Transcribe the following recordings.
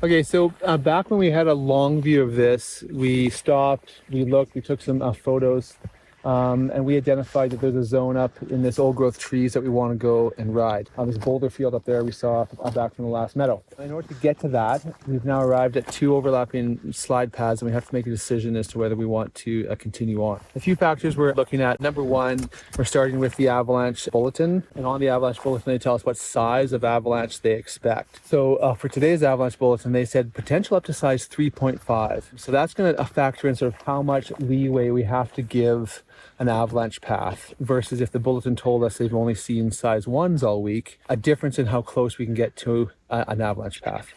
Okay, so back when we had a long view of this, we stopped, we looked, we took some photos, and we identified that there's a zone up in this old growth trees that we want to go and ride. This boulder field up there we saw back from the last meadow. In order to get to that, we've now arrived at 2 overlapping slide paths, and we have to make a decision as to whether we want to continue on. A few factors we're looking at. Number one, we're starting with the Avalanche bulletin, and on the Avalanche bulletin they tell us what size of avalanche they expect. So for today's Avalanche bulletin, they said potential up to size 3.5. So that's going to factor in sort of how much leeway we have to give an avalanche path versus if the bulletin told us they've only seen size 1s all week, a difference in how close we can get to an avalanche path.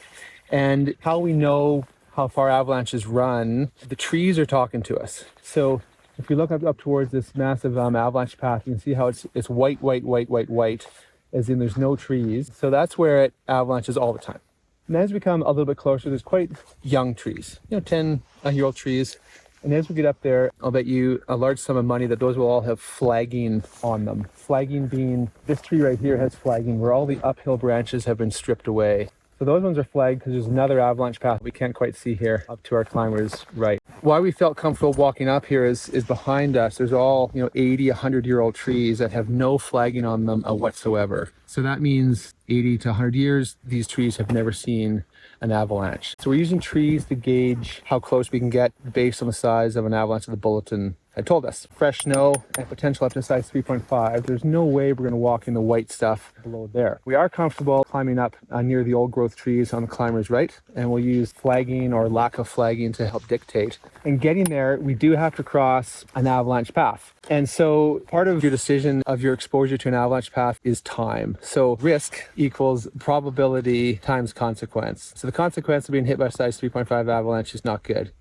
And how we know how far avalanches run, the trees are talking to us. So if we look up towards this massive avalanche path, you can see how it's white, as in there's no trees. So that's where it avalanches all the time. And as we come a little bit closer, there's quite young trees, 10-year-old trees. And as we get up there, I'll bet you a large sum of money that those will all have flagging on them. Flagging being, this tree right here has flagging where all the uphill branches have been stripped away. So those ones are flagged because there's another avalanche path we can't quite see here up to our climbers' right. Why we felt comfortable walking up here is behind us. There's all 80, 100-year-old trees that have no flagging on them whatsoever. So that means 80 to 100 years, these trees have never seen an avalanche. So we're using trees to gauge how close we can get based on the size of an avalanche that the bulletin had told us. Fresh snow and potential up to size 3.5. There's no way we're going to walk in the white stuff below there. We are comfortable climbing up near the old growth trees on the climber's right, and we'll use flagging or lack of flagging to help dictate. And getting there, we do have to cross an avalanche path. And so part of your decision of your exposure to an avalanche path is time. So risk equals probability times consequence. So the consequence of being hit by a size 3.5 avalanche is not good.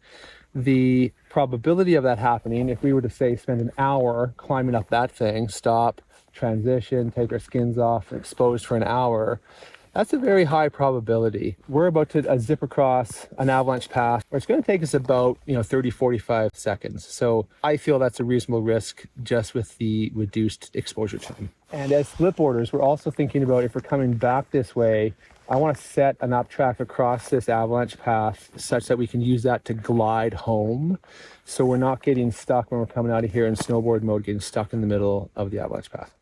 The probability of that happening, if we were to say spend an hour climbing up that thing, stop, transition, take our skins off, exposed for an hour, that's a very high probability. We're about to zip across an avalanche path where it's going to take us about 30, 45 seconds. So I feel that's a reasonable risk just with the reduced exposure time. And as splitboarders, we're also thinking about if we're coming back this way, I want to set an up track across this avalanche path such that we can use that to glide home. So we're not getting stuck when we're coming out of here in snowboard mode, getting stuck in the middle of the avalanche path.